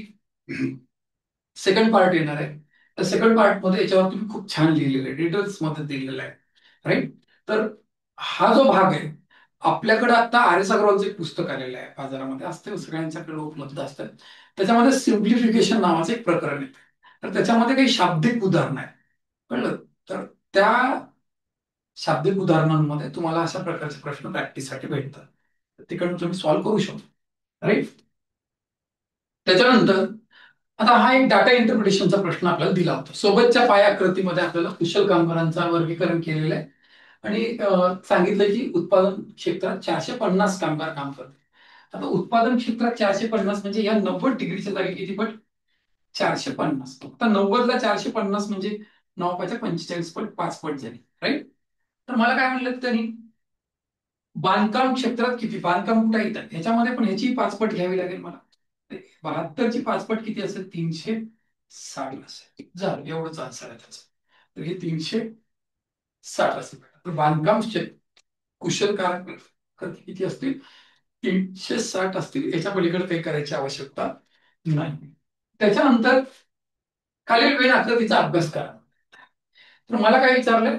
सेकंड पार्ट येणार आहे त्या सेकंड पार्ट मध्ये याच्यावर तुम्ही खूप छान लिहिलेलं आहे, डिटेल्स मध्ये दिलेलं आहे. राईट. तर हा जो भाग आहे, आपल्याकडे आता आर एस अग्रवालचं एक पुस्तक आलेलं आहे, बाजारामध्ये असते, सगळ्यांच्याकडे उपलब्ध असतं. त्याच्यामध्ये सिम्प्लिफिकेशन नावाचं एक प्रकरण येतं. तर त्याच्यामध्ये काही शाब्दिक उदाहरणं आहेत. कळलं? तर त्या शाब्दिक उदाहरणांमध्ये तुम्हाला अशा प्रकारचे प्रश्न प्रॅक्टिससाठी भेटतात. तिकडून तुम्ही सॉल्व्ह करू शकता. राईट. त्याच्यानंतर आता हा एक डाटा इंटरप्रिटेशनचा प्रश्न आपल्याला दिला होता. सोबतच्या पाय आकृतीमध्ये आपल्याला कुशल कामगारांचा वर्गीकरण केलेलं आहे आणि सांगितलं की उत्पादन क्षेत्रात 450 कामगार काम करतात. आता उत्पादन क्षेत्रात 450 म्हणजे या 90 डिग्रीच्या जागी किती पट? 450. आता 90ला 450 म्हणजे 9 45 पट, 5 पट झाली. राईट. तर मला काय म्हणलं त्यांनी? बांधकाम क्षेत्रात किती? बांधकाम कुठे येतात ह्याच्यामध्ये पण ह्याची 5 पट घ्यावी लागेल मला. 72ची 5 पट किती असेल? 360 असेल. झालं, एवढंच आन्सर आहे त्याचं. तर हे 360 असेल. तर बांधकाम कुशल कारक किती असतील? 360 असतील. याच्या पलीकडे काही करायची आवश्यकता नाही. त्याच्यानंतर खालील वेळ आकृतीचा अभ्यास करा. तर मला काय विचारलंय?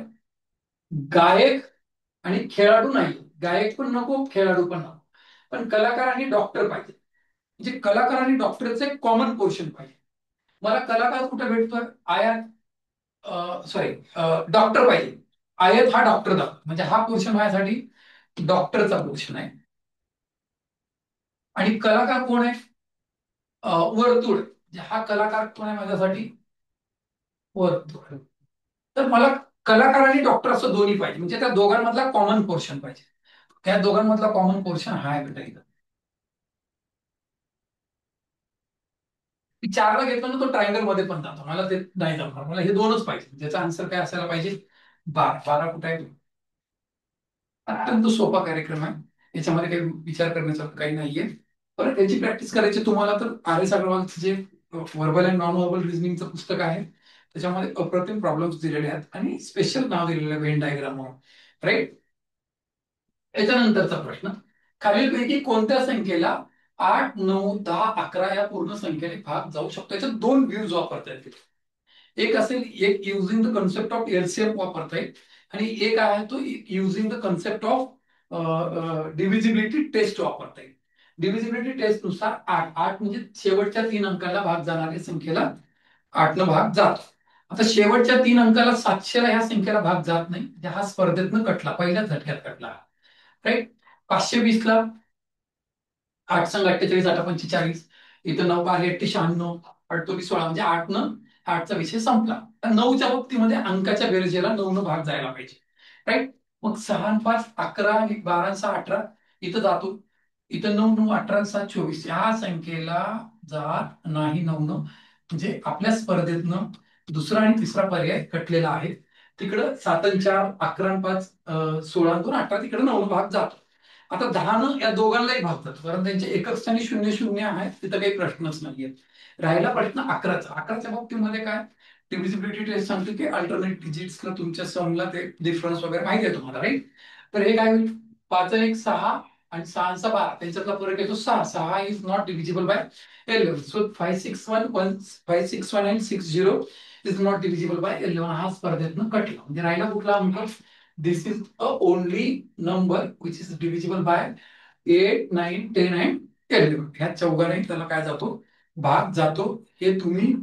गायक आणि खेळाडू नाही. गायक पण नको, खेळाडू पण नको, पण कलाकार आणि डॉक्टर पाहिजे. म्हणजे कलाकार आणि डॉक्टरचं एक कॉमन पोर्शन पाहिजे. मला कलाकार कुठे भेटतोय? आयात सॉरी डॉक्टर पाहिजे. आयत हा डॉक्टर दाखव, म्हणजे हा पोर्शन माझ्यासाठी डॉक्टरचा पोर्शन आहे. आणि कलाकार कोण आहे? वर्तुळ. म्हणजे हा कलाकार कोण आहे माझ्यासाठी? वर्तुळ. तर मला कलाकार आणि डॉक्टर असं दोन्ही पाहिजे, म्हणजे त्या दोघांमधला कॉमन पोर्शन पाहिजे. त्या दोघांमधला कॉमन पोर्शन हा आहे बेटा. इथं मी 4ला घेतलं ना, तो ट्रायंगल मध्ये पण जातो. मला ते नाही जमणार. मला हे दोनच पाहिजे. ज्याचा आन्सर काय असायला पाहिजे? 12. 12 कुठे आहे? अत्यंत सोपा कार्यक्रम आहे. याच्यामध्ये काही विचार करण्याचं काही नाहीये. परत याची प्रॅक्टिस करायची तुम्हाला तर आर एस अग्रवालचं जे व्हर्बल अँड नॉन व्हर्बल रिझनिंगचं पुस्तक आहे त्याच्यामध्ये अप्रतिम प्रॉब्लेम्स दिलेले आहेत आणि स्पेशल नाव दिलेलं आहे वेन डायग्राम म्हणून. राईट. याच्यानंतरचा प्रश्न, खालीलपैकी कोणत्या संख्येला 8, 9, 10, 11 या पूर्ण संख्येने भाग जाऊ शकतो? याच्यात दोन व्ह्यूज वापरता येतील. एक असेल, एक using the concept of LCM वापरता येईल आणि एक आहे तो using the concept of divisibility test वापरता येईल. डिव्हिजिबिलिटी टेस्ट नुसार 8, 8 म्हणजे शेवटच्या 3 अंकाला भाग जाणाऱ्या संख्येला 8 न भाग जातो. आता शेवटच्या 3 अंकाला 700ला ह्या संख्येला भाग जात नाही. हा स्पर्धेतनं कटला, पहिल्याच झटक्यात कटला. राईट. 520 ला 8 संग 48, 8 45, इथं 9 बारा 96, 8 16, म्हणजे 8 न 8चा विषय संपला. 9च्या बाबतीमध्ये अंकाच्या बेरजेला 9 न भाग जायला पाहिजे, राईट. मग 6 आणि 5 11 आणि 12 आणि 6 18, इथं जातो. इथं 9 9 18 आणि 7 24, ह्या संख्येला जात नाही 9 न, म्हणजे आपल्या स्पर्धेतनं दुसरा आणि तिसरा पर्याय कटलेला आहे. तिकडं 7 आणि 4 11 आणि 5 16 आणि 2 18, तिकडे 9 भाग जातो. आता 10 या दोघांनाही भाग जातो, कारण त्यांचे एकक स्थानी 0 0 आहेत, तिथं काही प्रश्नच नाहीये. राहिला प्रश्न 11चा. 11च्या बाबतीमध्ये काय, डिव्हिजिबिलिटी टेस्ट सांगते की अल्टरनेट डिजिट्सला तुमच्या समला ते डिफरन्स वगैरे माहिती आहे तुम्हाला, राईट. तर हे काय होईल, 5 1 6 आणि 6 12, त्यांच्यातला फरक येतो 6. 6 is not divisible by 11. So 561 and 60 is not divisible by 11. हा स्पर्धेतनं कटला. म्हणजे राहिला कुठला अंक, this is a only number which is divisible by 8 9 10 and 11. ह्या चौघाने त्याला काय जातो, भाग जातो. हे तुम्ही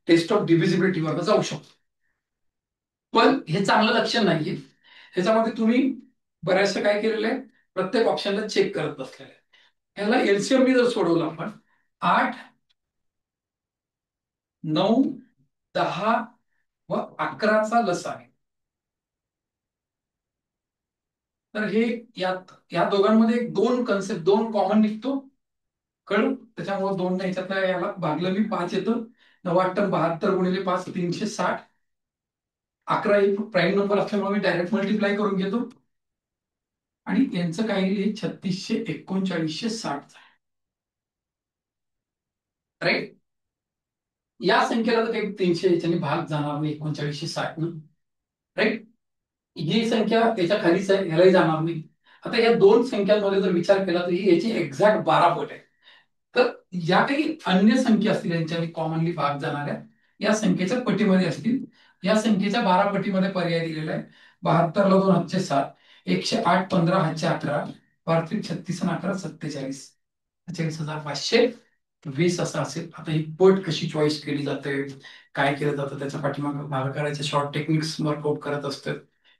टेस्ट ऑफ डिव्हिजिबिलिटी वर जाऊ शकतो. पण हे चांगलं लक्षण नाहीये. ह्याच्यामध्ये तुम्ही बऱ्याचशा काय केलेलं आहे, प्रत्येक ऑप्शनला चेक करत बसलेलं आहे. ह्याला एलसीएम जर सोडवलं आपण, 8 9 10 व 11चा लसा आहे, तर हे यात या दोघांमध्ये दोन कन्सेप्ट, दोन कॉमन निघतो, कळलं. त्याच्यामुळे दोन नाही, याच्यातल्या याला भागलं मी 5 येतं. 9 8 72 गुणिले 5 360. 11 एक प्राईम नंबर असल्यामुळे मी डायरेक्ट मल्टिप्लाय करून घेतो, आणि यांचं काय येईल, 363960, राईट. या संख्येला तर काही 300 याच्याने भाग जाणार नाही 3960 न, राईट. ही संख्या याच्या खालीच आहे, ह्यालाही जाणार नाही. आता या दोन संख्यांमध्ये जर विचार केला तर ही याची एक्झॅक्ट 12 पट आहे. तर ज्या काही अन्य संख्या असतील यांच्याने कॉमनली भाग जाणाऱ्या, या संख्येच्या पटीमध्ये असतील. या संख्येच्या 12 पटीमध्ये पर्याय दिलेला आहे. 72 ला 2 हातचे 7, 108 15 हातचे 11, पार्थिव 36 आणि 11 47, 47,520 असं असेल. आता ही पट कशी चॉईस केली जाते, काय केलं जातं, त्याच्या पाठीमागे भागाकाराचे शॉर्ट टेक्निक्स वर्कआउट करत असतात,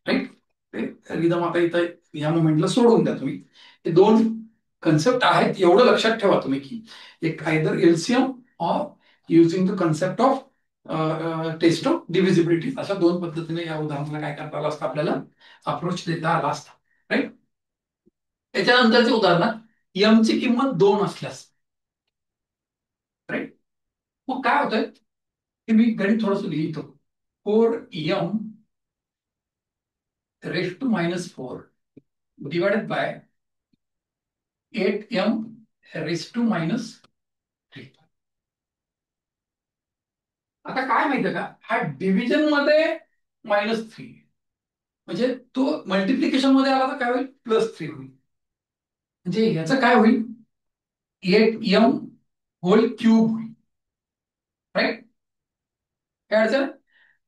राईट. ते एकदम आता इथं या मोमेंटला सोडून द्या तुम्ही. हे दोन कन्सेप्ट आहेत, एवढं लक्षात ठेवा तुम्ही की एक either LCM or using the concept of test of divisibility, अशा दोन पद्धतीने या उदाहरणाला काय करता आलं असतं, आपल्याला अप्रोच देता आला असता, राईट. त्याच्यानंतरचे उदाहरण, यम ची किंमत 2 असल्यास, राईट. मग काय होतंय, की मी गणित थोडस लिहितो. 4m raise to -4 divided by 8m raise to -3. आता काय माहितीये का, हा डिव्हिजन मध्ये -3, म्हणजे तो मल्टिप्लिकेशन मध्ये आला तर काय होईल, +3 होईल. म्हणजे याचं काय होईल, 8m होल क्यूब होईल, राईट. काय अडचण,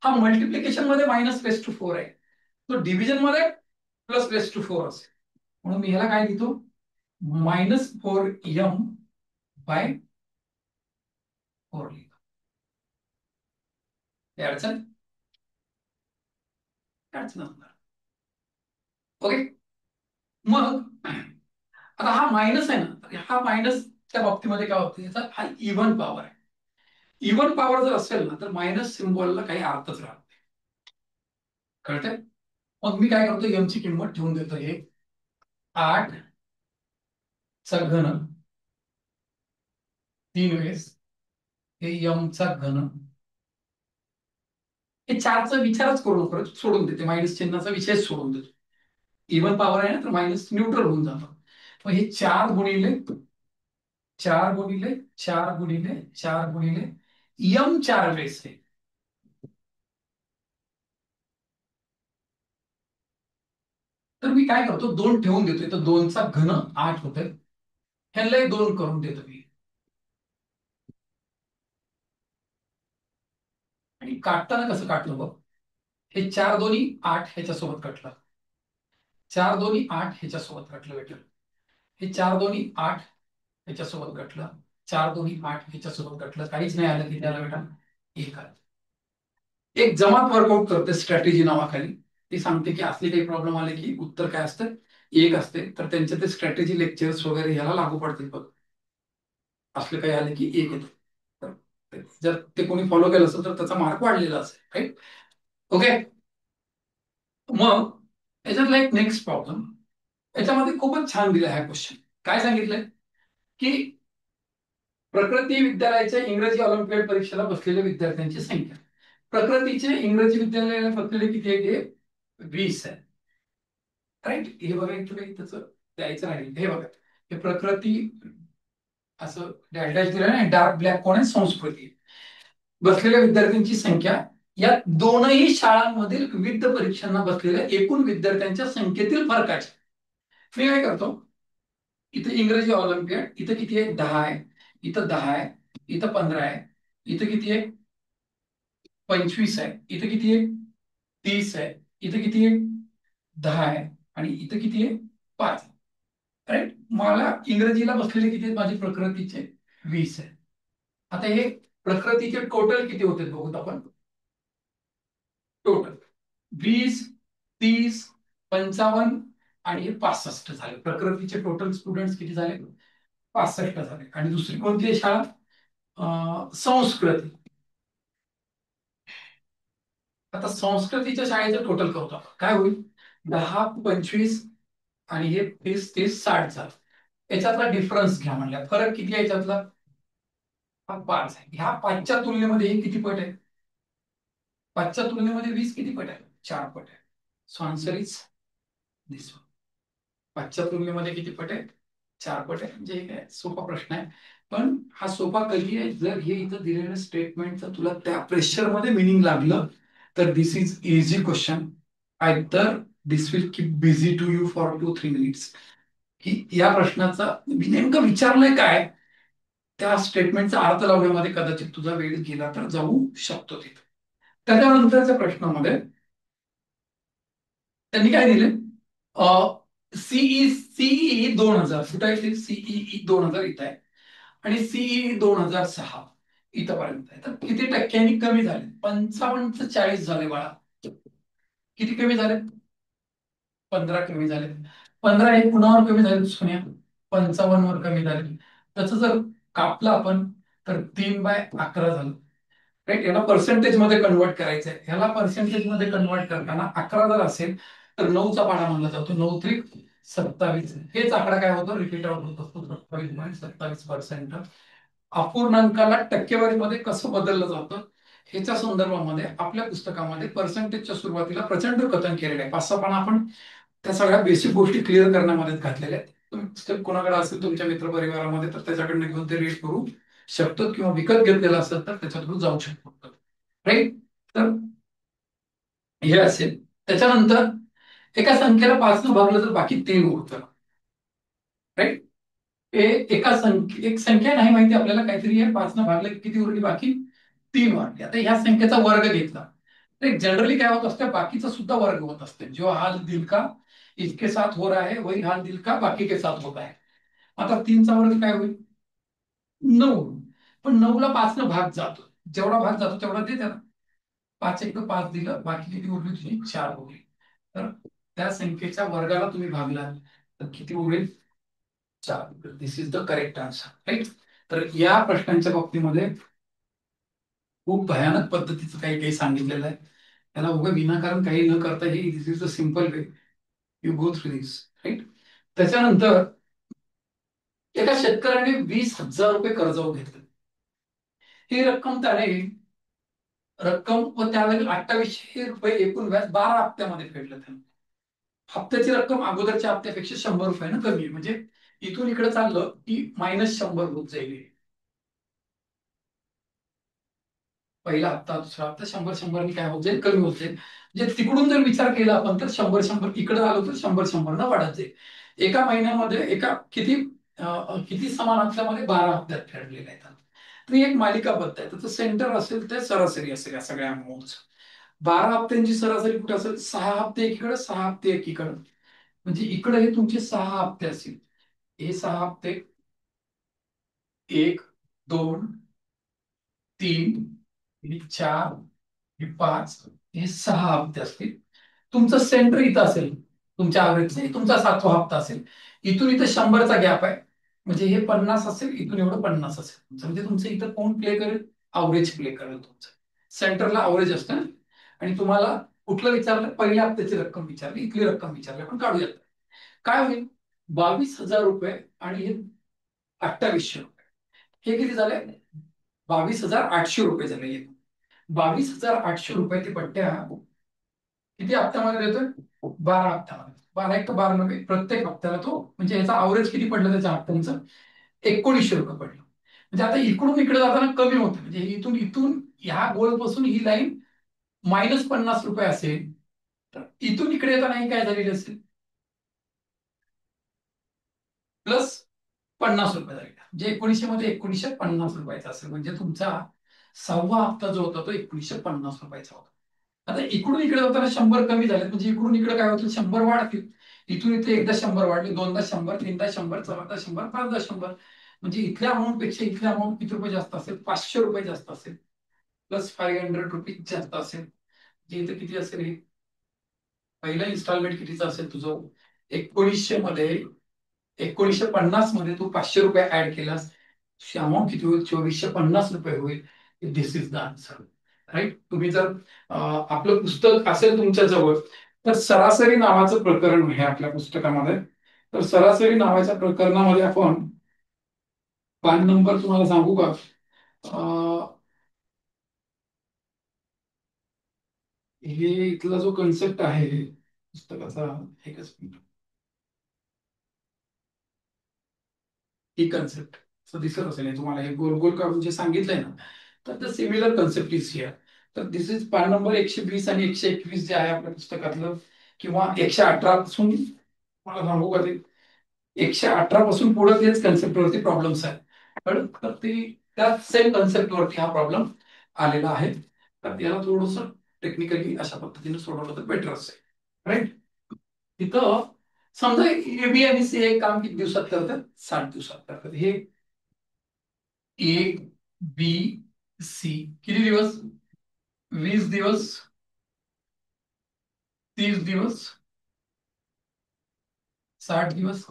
हा मल्टिप्लिकेशन मध्ये -4 आहे, तो डिव्हिजन मध्ये +4 असेल. म्हणून मी ह्याला काय लिहितो, -4m बाय 4 लिहितो. काय अडचण, काय अडचण असणार, ओके. मग आता हा मायनस आहे ना, तर हा मायनसच्या बाबतीमध्ये काय होतं, याचा हा इव्हन पॉवर आहे. इव्हन पॉवर जर असेल ना, तर मायनस सिम्बॉलला काही अर्थच राहत नाही, कळतंय. मग मी काय करतो, एम ची किंमत ठेवून देतो, हे 8 चा घन 3 वेळेस हे यम चा घन. हे 4चा विचारच करू नको, सोडून देते, मायनस चिन्हाचा विषय सोडून देतो. इव्हन पॉवर आहे ना, तर मायनस न्यूट्रल होऊन जातं. मग हे 4 गुणिले 4 गुणिले 4 गुणिले 4 गुणिले यम 4 वेळेस आहे. तर मी काय करतो, 2 ठेवून देतोय, तर 2चा घन 8 होतोय. ह्यालाही 2 करून देतो मी, आणि काटताना कसं काटलं बघ, हे 4 दोन्ही 8 ह्याच्यासोबत कटलं, 4 दोन्ही 8 ह्याच्यासोबत कटलं भेटलं. हे 4 दोन्ही 8 ह्याच्यासोबत कटलं, 4 दोन्ही 8 ह्याच्यासोबत कटलं, काहीच नाही आलं की त्याला बेटा 1 आलं. एक जमात वर्कआउट करते स्ट्रॅटेजी नावाखाली, ती सांगते की असले काही प्रॉब्लेम आले की उत्तर काय असतं, एक असते, तर त्यांचे ते स्ट्रॅटेजी लेक्चर्स वगैरे ह्याला लागू पडतील बघ. असलं काही आलं की एक येतं. तर जर ते कोणी फॉलो केलं असेल तर त्याचा मार्क वाढलेला असेल, राईट? ओके. मग याच्यातला एक नेक्स्ट प्रॉब्लेम, याच्यामध्ये खूपच छान दिला हा क्वेश्चन. काय सांगितलंय की प्रकृती विद्यालयाच्या इंग्रजी ऑलिम्पियाड परीक्षेला बसलेल्या विद्यार्थ्यांची संख्या. प्रकृतीचे इंग्रजी विद्यालयाला बसलेले किती आहे? ते 20 आहे, राईट? हे बघा, इथं काही त्याचं द्यायचं राहील. हे बघा, हे प्रकृती असं डॅश डॅश दिलं नाही, डार्क ब्लॅक कोण आहे? संस्कृती. बसलेल्या विद्यार्थ्यांची संख्या या दोनही शाळांमधील विविध परीक्षांना बसलेल्या एकूण विद्यार्थ्यांच्या संख्येतील फरकाचे. मी काय करतो, इथे इंग्रजी ऑलिम्पियाड इथं किती आहे? 10 आहे. इथं 10 आहे. इथं 15 आहे. इथं किती आहे? 25 आहे. इथं किती आहे? 30 आहे. इथं किती आहे? 10 आहे. आणि इथं किती आहे? 5. राईट? मला इंग्रजीला बसलेले किती आहेत माझे प्रकृतीचे? 20 आहे. आता हे प्रकृतीचे टोटल किती होते बघूत आपण. टोटल 20, 30, 55 आणि हे 65 झाले. प्रकृतीचे टोटल स्टुडंट किती झाले? 65 झाले. आणि दुसरी कोणती आहे शाळा? संस्कृती. आता संस्कृतीच्या शाळेचं टोटल करतो आपण. काय होईल? 10, 25 आणि हे 30, 30, 60 झालं. याच्यातला डिफरन्स घ्या म्हणल्या. फरक किती आहे याच्यातला? हा 5 आहे. ह्या 5च्या तुलनेमध्ये हे किती पट आहे? 5च्या तुलनेमध्ये 20 किती पट आहे? 4 पट आहे. So answer is this one. 5च्या तुलनेमध्ये किती पट आहे? 4 पट आहे. म्हणजे हे काय सोपा प्रश्न आहे. पण हा सोपा कधी आहे? जर हे इथं दिलेलं स्टेटमेंटचं तुला त्या प्रेशर मध्ये मिनिंग लागलं तर this is easy question. Either this will keep busy to you for 2-3 minutes, की या प्रश्नाचा नेमकं विचारलंय काय, त्या स्टेटमेंटचा अर्थ लावण्यामध्ये कदाचित तुझा वेळ गेला तर जाऊ शकतो तिथे. त्याच्यानंतरच्या प्रश्नामध्ये त्यांनी काय दिले? सीई 2000 कुठे आहे? सीई 2000 इथं आहे. आणि सीई 2006 इथपर्यंत आहे. तर किती टक्क्यांनी कमी झाले? 55 40 झाले बाळा. किती कमी झाले? 15 कमी झाले. 15 हे कुणावर कमी झाले सोन्या? 55 वर कमी झाले. त्याचं जर कापलं आपण तर 3/11 झालं. राईट? याला पर्सेंटेज मध्ये कन्वर्ट करायचं आहे. ह्याला पर्सेंटेज मध्ये कन्वर्ट करताना 11 जर असेल तर 9चा पाढा म्हणला जातो. 9 त्रिक 27. हेच आकडा काय होतो? रिपीट आउट होत असतो. 27.27%. अपूर्णांकाला टक्केवारीमध्ये कसं बदललं जातं ह्याच्या संदर्भामध्ये आपल्या पुस्तकामध्ये पर्सेंटेजच्या सुरुवातीला प्रचंड कथन केलेलं आहे. 5-6 पान आपण त्या सगळ्या बेसिक गोष्टी क्लिअर करण्यामध्ये घातलेल्या आहेत. तुम्ही कोणाकडे असेल तुमच्या मित्रपरिवारामध्ये तर त्याच्याकडनं घेऊन ते रीड करू शकतो, किंवा विकत घेतलेलं असेल तर त्याच्या थ्रू जाऊ शकतो. राईट? तर हे असेल. त्याच्यानंतर एका संख्येला 5 न भागलं तर बाकी 3 उरतं. राईट? हे एक संख्या नाही माहिती आपल्याला, काहीतरी आहे. 5 न भागलं की किती उरली? बाकी 3 वाटली. आता ह्या संख्येचा वर्ग घेतला. जनरली काय होत असतं? बाकीचा सुद्धा वर्ग होत असते. जो हाल दिल का इसके साथ हो रहा है वही हाल दिल का बाकी के साथ होता है. आता 3चा वर्ग काय होईल? 9. पण 9 ला 5 न भाग जातो. जेवढा भाग जातो तेवढा दे त्याला. 5 एक 5 दिलं, बाकी किती उरली तुझी? 4 उरली. तर त्या संख्येच्या वर्गाला तुम्ही भागला तर किती उरेल? 4. This is the correct answer. Right? तर या प्रश्नांच्या बाबतीमध्ये खूप भयानक पद्धतीचं काही काही सांगितलेलं आहे. त्याला उभं विनाकारण काही न करता हे this is the simple way you go through this. Right? त्याच्यानंतर एका शेतकऱ्याने 20,000 रुपये कर्जावर घेतले. ही रक्कम त्याने रक्कम व त्यावेळी 2800 रुपये एकूण व्याज 12 हप्त्यामध्ये फेडलं त्याने. हप्त्याची रक्कम अगोदरच्या हप्त्यापेक्षा 100 रुपयानं कमी आहे. म्हणजे इथून इकडे चाललं की -100 होत जाईल. पहिला हप्ता दुसरा हप्ता 100-100 काय होत जाईल? कमी होत जाईल. म्हणजे तिकडून जर विचार केला आपण तर 100-100 इकडे आलो तर 100-100 न वाढत जाईल. एका महिन्यामध्ये एका किती किती समान हप्त्यामध्ये 12 हप्त्यात फेडलेले आहेत. तर ही एक मालिकाबद्ध आहे. तर सेंटर असेल ते सरासरी असेल या सगळ्या अमाऊंटचं. 12 हप्त्यांची सरासरी कुठे असेल? 6 हप्ते एकीकडे, 6 हप्ते एकीकडे. म्हणजे इकडे हे तुमचे 6 हप्ते असतील. हे 6 हप्ते 1, 2, 3, हे 4, हे 5, हे 6 हप्ते असतील. तुमचं सेंटर इथं असेल. तुमच्या ॲव्हरेजचा तुमचा 7वा हप्ता असेल. इथून इथं 100चा गॅप आहे, म्हणजे हे 50 असेल, इथून एवढं 50 असेल म्हणजे तुमचं इथं कोण प्ले करेल? ॲव्हरेज प्ले करेल तुमचं. सेंटरला ॲव्हरेज असतं ना. आणि तुम्हाला कुठलं विचारलं? पहिल्या हप्त्याची रक्कम विचारली, इथली रक्कम विचारली. आपण काढूयात. काय होईल? 22,000 रुपये आणि हे 2800 रुपये. हे किती झाले? 22,800 रुपये झाले. 22,800 रुपये ते पट्ट्या किती हप्त्यामध्ये देतोय? 12 हप्त्यामध्ये. 12 एक 12 प्रत्येक हप्त्याला तो, म्हणजे याचा अवरेज किती पडलं त्याच्या हप्त्यांचं? 1900 रुपये पडलं. म्हणजे आता इकडून इकडे जाताना कमी होतं, म्हणजे इथून इथून ह्या गोलपासून ही लाईन -50 रुपये असेल, तर इथून इकडे येताना ही काय झालेली असेल? +50 रुपये झालेला. म्हणजे 1900 मध्ये 1950 रुपयाचा असेल, म्हणजे तुमचा 6वा हप्ता जो होता तो 1950 रुपयाचा होता. आता इकडून इकडे जाताना 100 कमी झाले, म्हणजे इकडून इकडे काय होतं? 100 वाढतील. इथून इथे एकदा 100 वाढले, दोनदा 100, तीनदा 100, चौदा 100, पाचदा 100. म्हणजे इथल्या अमाऊंट पेक्षा इथल्या अमाऊंट किती रुपये जास्त असेल? 500 रुपये जास्त असेल. +500 रुपीज जास्त असेल. म्हणजे इथे किती असेल? हे पहिलं इन्स्टॉलमेंट कितीचं असेल तुझं? 1900 मध्ये 1950 मध्ये तू 500 रुपये ऍड केलास, अमाऊंट किती होईल? 2450 रुपये होईल. दिस इज द आन्सर. राईट. तुम्ही जर आपलं पुस्तक असेल तुमच्या जवळ, तर सरासरी नावाचं प्रकरण आहे आपल्या पुस्तकामध्ये. तर सरासरी नावाच्या प्रकरणामध्ये आपण पान नंबर तुम्हाला सांगू का? हे इथला जो कन्सेप्ट आहे पुस्तकाचा, एकच मिनिट. ही कन्सेप्ट दिसत असेल हे तुम्हाला, हे गोल गोल काढून जे सांगितलंय ना, तर the similar concept is here. तर दिस इज पान नंबर 120 आणि 121 जे आहे आपल्या पुस्तकातलं, किंवा 118 पासून मला सांगू का? ते 118 पासून पुढे तेच कन्सेप्टवरती प्रॉब्लेम्स आहेत. तर ते त्या सेम कन्सेप्टवरती हा प्रॉब्लेम आलेला आहे. तर याला थोडस टेक्निकली अशा पद्धतीने सोडवलं तर बेटर असेल. राईट. तिथं समजा ए बी आणि सी हे काम किती दिवसात करतात? 60 दिवसात करतात. हे ए बी सी किती दिवस? 20 दिवस, 30 दिवस, 60 दिवस.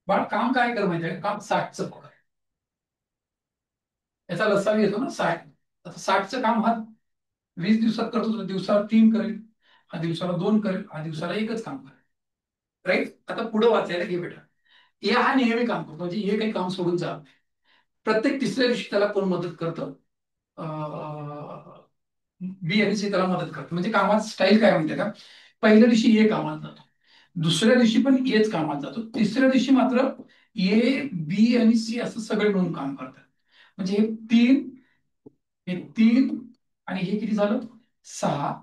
बाळ काम काय कर माहितीये का? काम 60चं बघ. याचा लसावी येतो ना 60. आता 60चं काम हा 20 दिवसात करतो, तर दिवसाला 3 करेल, हा दिवसाला 2 करेल, हा दिवसाला एकच काम करेल. राईट. आता पुढे वाचायला घे बेटा. ए हा नेहमी काम करतो, म्हणजे हे काही काम सोडून जा. प्रत्येक तिसऱ्या दिवशी त्याला कोण मदत करतं? बी आणि सी त्याला मदत करतो. म्हणजे कामाची स्टाईल काय म्हणते का? पहिल्या दिवशी ए कामात जातो, दुसऱ्या दिवशी पण एच कामात जातो, तिसऱ्या दिवशी मात्र ए बी आणि सी असं सगळे मिळून काम करतात. म्हणजे हे तीन आणि हे किती झालं? 6.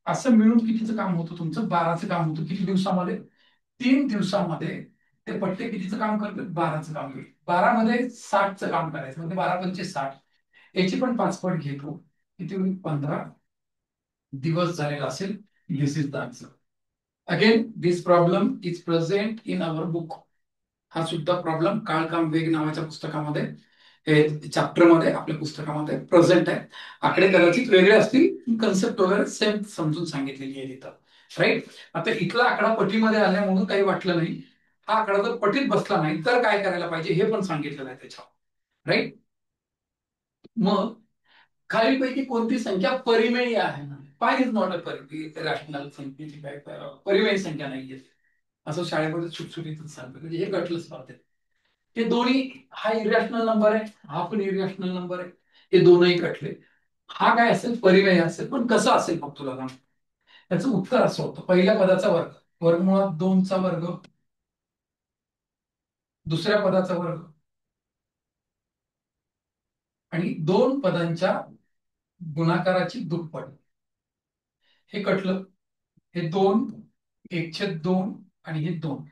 असं मिळून कितीचं काम होतं तुमचं? 12चं काम होतं. किती दिवसामध्ये? 3 दिवसामध्ये ते पट्टे कितीचं काम करतात? 12चं काम करतात. 12 मध्ये 60चं काम करायचं, म्हणजे 12×5 = 60. याची पण 5 पट घेतो, किती होईल? 15 दिवस झालेला असेल. This is the answer. Again this problem is present in our book. हा सुद्धा प्रॉब्लेम काळकाम वेग नावाच्या पुस्तकामध्ये, चॅप्टर मध्ये आपल्या पुस्तकामध्ये प्रेझेंट आहे. आकडे कदाचित वेगळे असतील, कन्सेप्ट वगैरे सेम समजून सांगितलेली आहे तिथं. राईट. आता इथला आकडा पटीमध्ये आल्या म्हणून काही वाटलं नाही. हा आकडा जर पटीत बसला नाही तर काय करायला पाहिजे हे पण सांगितलेलं आहे त्याच्यावर. राईट. मग खालीलपैकी कोणती संख्या परिमेय आहे? पाय इज नॉट अ रॅशनल संख्येची काय परिमेय संख्या नाहीये, असं शाळेमध्ये सुटसुटीतच सांगतो. म्हणजे हे कटलं स्पर्धेत. हे दोन्ही, हा इरॅशनल नंबर आहे, हा पण इरॅशनल नंबर आहे, हे दोनही कटले. हा काय असेल? परिमेय असेल. पण कसं असेल मग तुला सांग. त्याचं उत्तर असं होतं: पहिल्या पदाचा वर्ग, वर्गमुळात 2चा वर्ग, दुसऱ्या पदाचा वर्ग, आणि 2 पदांच्या गुणाकाराची दुप्पट. हे कटलं. हे 2, 1/2 आणि हे 2,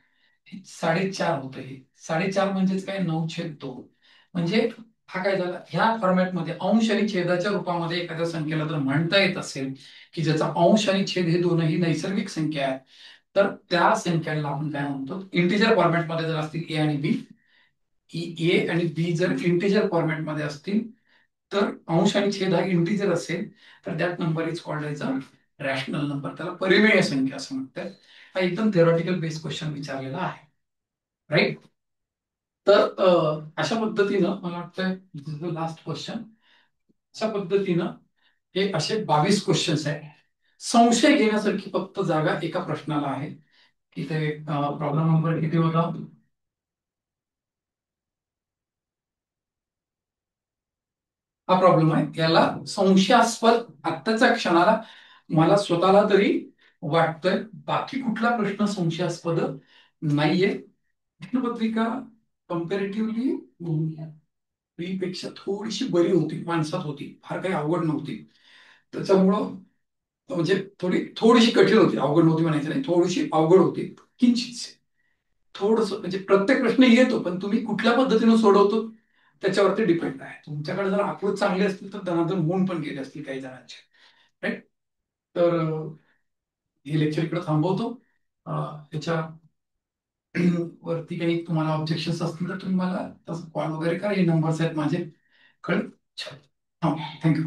4.5 होतं. हे 4.5 म्हणजेच काय? 9/2. म्हणजे हा काय झाला? ह्या फॉर्मॅटमध्ये अंश आणि छेदाच्या रूपामध्ये एखाद्या संख्येला जर म्हणता येत असेल की ज्याचा अंश आणि छेद हे दोनही नैसर्गिक संख्या आहेत, तर त्या संख्याला आपण काय म्हणतो? इंटिजर फॉर्मॅटमध्ये जर असतील ए आणि बी, ए आणि बी जर इंटिजर फॉर्मॅटमध्ये असतील, तर अंश आणि छेद हा इंटिजर असेल, तर that number is called as a rational number, त्याला परिमेय संख्या असं म्हणतात. हा एकदम थेरॉटिकल बेस्ड क्वेश्चन विचारलेला आहे. राईट. तर अशा पद्धतीनं मला वाटतं लास्ट क्वेश्चन. अशा पद्धतीनं हे असे 22 क्वेश्चन्स आहेत. संशय घेण्यासारखी फक्त जागा एका प्रश्नाला आहे. इथे प्रॉब्लेम नंबर किती होता? हा प्रॉब्लेम आहे. याला संशयास्पद आत्ताच्या क्षणाला मला स्वतःला तरी वाटतंय, बाकी कुठला प्रश्न संशयास्पद नाहीये. प्रश्नपत्रिका कम्पॅरेटिव्हली पेक्षा थोडीशी बरी होती, माणसात होती, फार काही अवघड नव्हती. त्याच्यामुळं म्हणजे थोडीशी कठीण होती, अवघड नव्हती म्हणायचं नाही, थोडीशी अवघड होती किंचित. थोडस म्हणजे प्रत्येक प्रश्न येतो, पण तुम्ही कुठल्या पद्धतीने सोडवतो त्याच्यावरती डिपेंड आहे. तुमच्याकडे जर आकृती चांगली असतील तर धनाधन होऊन पण गेले असतील काही जणांचे. राईट. तर हे लेक्चर इकडे थांबवतो. त्याच्या वरती काही तुम्हाला ऑब्जेक्शन असतील तर तुम्ही मला कॉल वगैरे करा. हे नंबर्स आहेत माझे. कळलं? थँक्यू.